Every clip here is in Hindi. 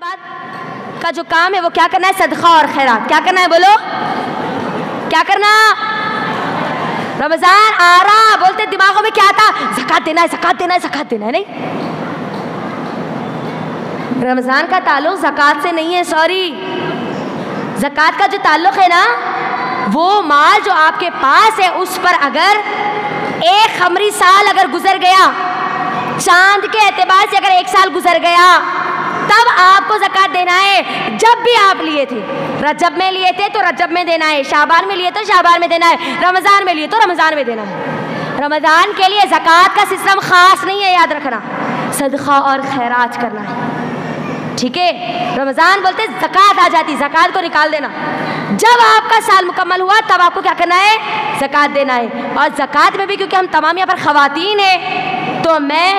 बाद का जो काम है वो क्या करना है? सदका और खैरात। क्या करना है? बोलो क्या करना? रमजान आ रहा बोलते दिमागों में क्या आता? ज़कात देना है, ज़कात देना है, ज़कात देना है। नहीं, रमजान का ताल्लुक ज़कात से नहीं है। सॉरी, ज़कात का जो ताल्लुक है ना, वो माल जो आपके पास है उस पर अगर एक खमरी साल अगर गुजर गया, चांद के एतबार से अगर एक साल गुजर गया, तब आपको ज़कात देना है। जब भी आप लिए थे, रजब में लिए थे तो रजब में देना है, शाबान में लिए तो शाबान में देना है, रमज़ान में लिए तो रमज़ान में देना है। रमज़ान के लिए ज़कात का सिस्टम ख़ास नहीं है, याद रखना। सदका और खैरात करना है, ठीक है। रमज़ान बोलते ज़कात आ जाती, ज़कात को निकाल देना। जब आपका साल मुकम्मल हुआ तब आपको क्या करना है? ज़कात देना है। और ज़कात में भी क्योंकि हम तमाम यहाँ पर ख़वातीन हैं, तो मैं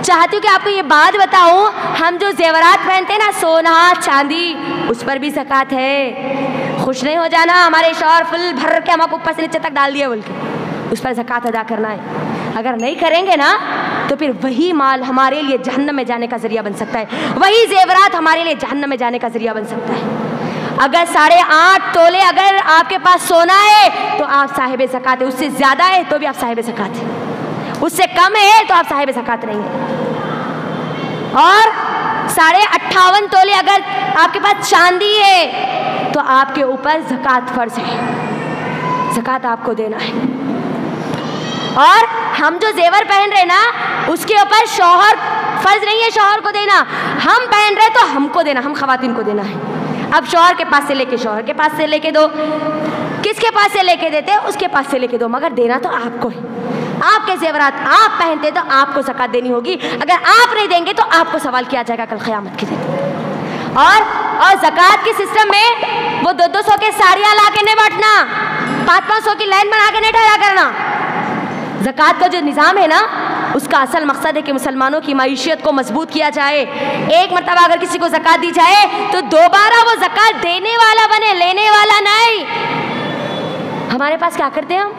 चाहती हूँ कि आपको ये बात बताऊँ, हम जो जेवरात पहनते हैं ना, सोना चांदी, उस पर भी ज़कात है। खुश नहीं हो जाना हमारे शौहर फुल भर के हमको ऊपर से नीचे तक डाल दिया बोल के, उस पर ज़कात अदा करना है। अगर नहीं करेंगे ना तो फिर वही माल हमारे लिए जहन्नम में जाने का ज़रिया बन सकता है, वही जेवरात हमारे लिए जहन्नम में जाने का ज़रिया बन सकता है। अगर 8.5 तोले अगर आपके पास सोना है तो आप साहिब ज़कात है, उससे ज़्यादा है तो भी आप साहिब ज़कात है, उससे कम है तो आप साहिब ज़कात नहीं है। और 58.5 तोले अगर आपके पास चांदी है तो आपके ऊपर ज़कात फ़र्ज है, ज़कात आपको देना है। और हम जो जेवर पहन रहे ना, उसके ऊपर शौहर फ़र्ज नहीं है शौहर को देना, हम पहन रहे तो हमको देना, हम ख़वातीन को देना है। अब शौहर के पास से लेके शौहर के पास से लेके दो, किसके पास से लेके देते? उसके पास से लेके दो, मगर देना तो आपको है। आपके जेवरात आप पहनते तो आपको ज़कात देनी होगी, अगर आप नहीं देंगे तो आपको सवाल किया जाएगा कल क़यामत के दिन। और ज़कात के सिस्टम में वो 200 के साड़ियाँ ला के नहीं बांटना, 500 की लाइन बना के नहीं ठहरा करना। ज़कात का जो निज़ाम है ना, उसका असल मकसद है कि मुसलमानों की मईशत को मजबूत किया जाए। एक मरतबा अगर किसी को ज़कात दी जाए तो दोबारा वो ज़कात देने वाला बने, लेने वाला नहीं। हमारे पास क्या करते हैं हम,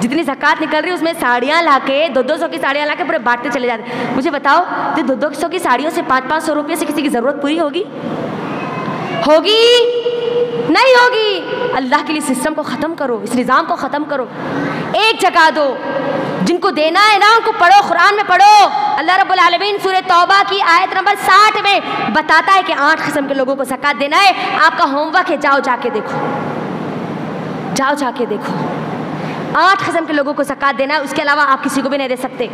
जितनी ज़कात निकल रही है उसमें साड़ियाँ लाके 200 की साड़ियाँ लाके पूरे बांटते चले जाते हैं। मुझे बताओ, तो 200 की साड़ियों से 500 रुपये से किसी की ज़रूरत पूरी होगी? होगी? नहीं होगी। अल्लाह के लिए सिस्टम को ख़त्म करो, इस निज़ाम को ख़त्म करो, एक जगह दो। जिनको देना है ना उनको पढ़ो, कुरान में पढ़ो। अल्लाह रब्बुल आलमीन सूरह तौबा की आयत नंबर 60 में बताता है कि 8 किस्म के लोगों को ज़कात देना है। आपका होमवर्क है, जाओ जाके देखो, जाओ जाके देखो, 8 किस्म के लोगों को ज़कात देना है, उसके अलावा आप किसी को भी नहीं दे सकते।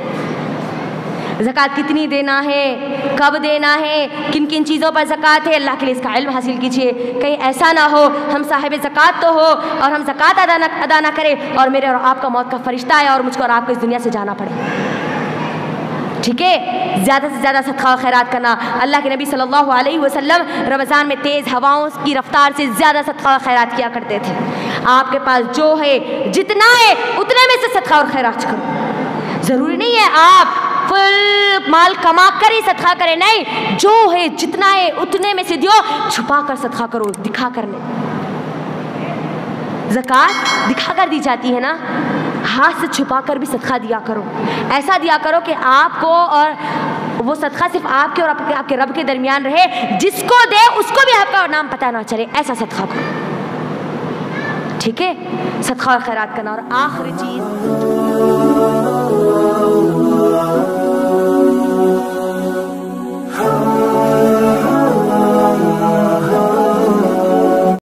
ज़कात कितनी देना है, कब देना है, किन किन चीज़ों पर ज़कात है, अल्लाह के लिए इसका इल्म हासिल कीजिए। कहीं ऐसा ना हो हम साहिब ज़कात तो हो और हम ज़कात अदा ना करें और मेरे और आपका मौत का फरिश्ता है और मुझको और आपको इस दुनिया से जाना पड़े। ठीक है, ज़्यादा से ज़्यादा सदका और खैरात करना। अल्लाह के नबी सल्लल्लाहु अलैहि वसल्लम रमज़ान में तेज़ हवाओं की रफ्तार से ज़्यादा सदका और खैरात किया करते थे। आपके पास जो है, जितना है, उतने में से सदका और खैरात करो। ज़रूरी नहीं है आप फुल माल कमा कर ही सदका करें, नहीं, जो है जितना है उतने में से दियो, छुपा कर सदका करो, दिखा कर नहीं। ज़कात दिखा कर दी जाती है ना, हाथ से छुपा कर भी सदका दिया करो। ऐसा दिया करो कि आपको और वो सदका सिर्फ आपके और आपके रब के दरमियान रहे, जिसको दे उसको भी आपका नाम पता ना चले, ऐसा सदका करो। ठीक है, सदका और खैरात करना। और आखिरी चीज़